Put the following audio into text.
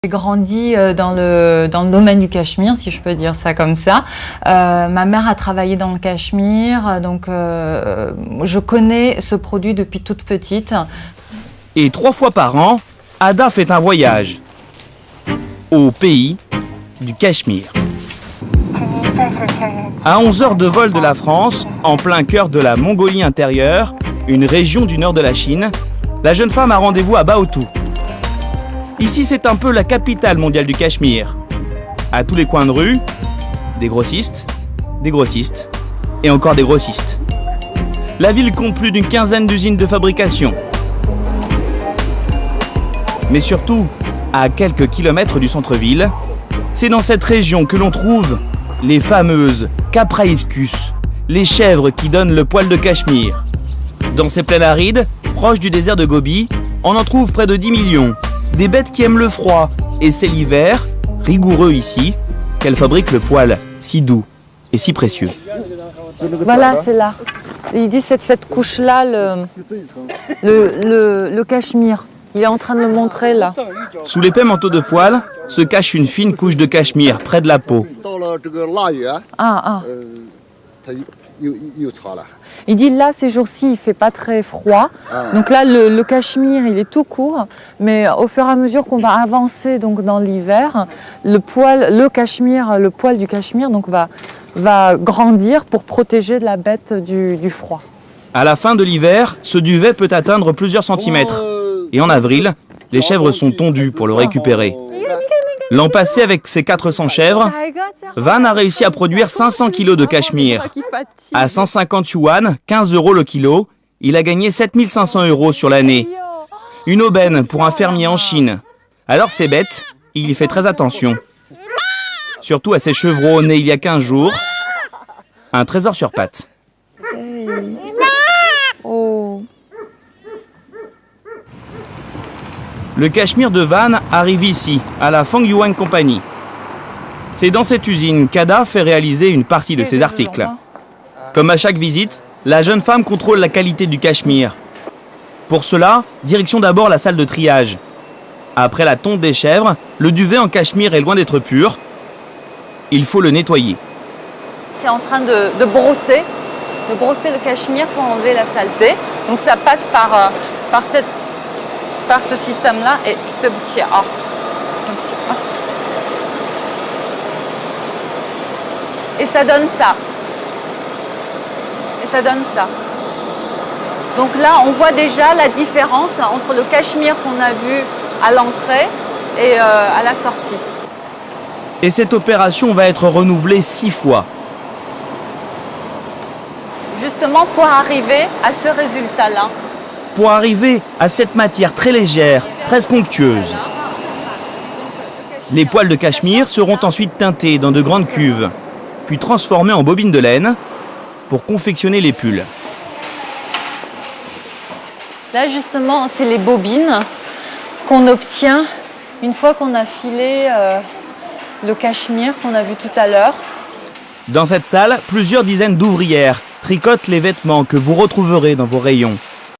J'ai grandi dans le domaine du Cachemire, si je peux dire ça comme ça. Ma mère a travaillé dans le Cachemire, donc je connais ce produit depuis toute petite. Et 3 fois par an, Ada fait un voyage au pays du Cachemire. À 11 heures de vol de la France, en plein cœur de la Mongolie intérieure, une région du nord de la Chine, la jeune femme a rendez-vous à Baotou. Ici, c'est un peu la capitale mondiale du Cachemire. À tous les coins de rue, des grossistes et encore des grossistes. La ville compte plus d'une quinzaine d'usines de fabrication. Mais surtout, à quelques kilomètres du centre-ville, c'est dans cette région que l'on trouve les fameuses Capraiscus, les chèvres qui donnent le poil de Cachemire. Dans ces plaines arides, proches du désert de Gobi, on en trouve près de 10 millions. Des bêtes qui aiment le froid, et c'est l'hiver, rigoureux ici, qu'elles fabriquent le poil si doux et si précieux. Voilà, c'est là. Il dit c'est cette couche-là, le Cachemire. Il est en train de le montrer là. Sous l'épais manteau de poil se cache une fine couche de cachemire près de la peau. Il dit là, ces jours-ci, il ne fait pas très froid. Donc là, le Cachemire, il est tout court. Mais au fur et à mesure qu'on va avancer donc, dans l'hiver, le poil du Cachemire donc, va grandir pour protéger la bête du froid. À la fin de l'hiver, ce duvet peut atteindre plusieurs centimètres. Et en avril, les chèvres sont tondues pour le récupérer. L'an passé, avec ses 400 chèvres, Van a réussi à produire 500 kilos de cachemire. À 150 yuan, 15 € le kilo, il a gagné 7500 € sur l'année. Une aubaine pour un fermier en Chine. Alors ces bêtes, il y fait très attention. Surtout à ces chevreaux nés il y a 15 jours. Un trésor sur pattes. Le Cachemire de Van arrive ici, à la Fengyuan Company. C'est dans cette usine qu'Ada fait réaliser une partie de ses articles. Comme à chaque visite, la jeune femme contrôle la qualité du cachemire. Pour cela, direction d'abord la salle de triage. Après la tonte des chèvres, le duvet en cachemire est loin d'être pur. Il faut le nettoyer. C'est en train de brosser le cachemire pour enlever la saleté. Donc ça passe par ce système-là et et ça donne ça. Donc là, on voit déjà la différence entre le cachemire qu'on a vu à l'entrée et à la sortie. Et cette opération va être renouvelée 6 fois. Justement pour arriver à ce résultat-là. Pour arriver à cette matière très légère, presque onctueuse. Les poils de cachemire seront ensuite teintés dans de grandes cuves, puis transformés en bobines de laine pour confectionner les pulls. Là justement, c'est les bobines qu'on obtient une fois qu'on a filé le cachemire qu'on a vu tout à l'heure. Dans cette salle, plusieurs dizaines d'ouvrières tricotent les vêtements que vous retrouverez dans vos rayons.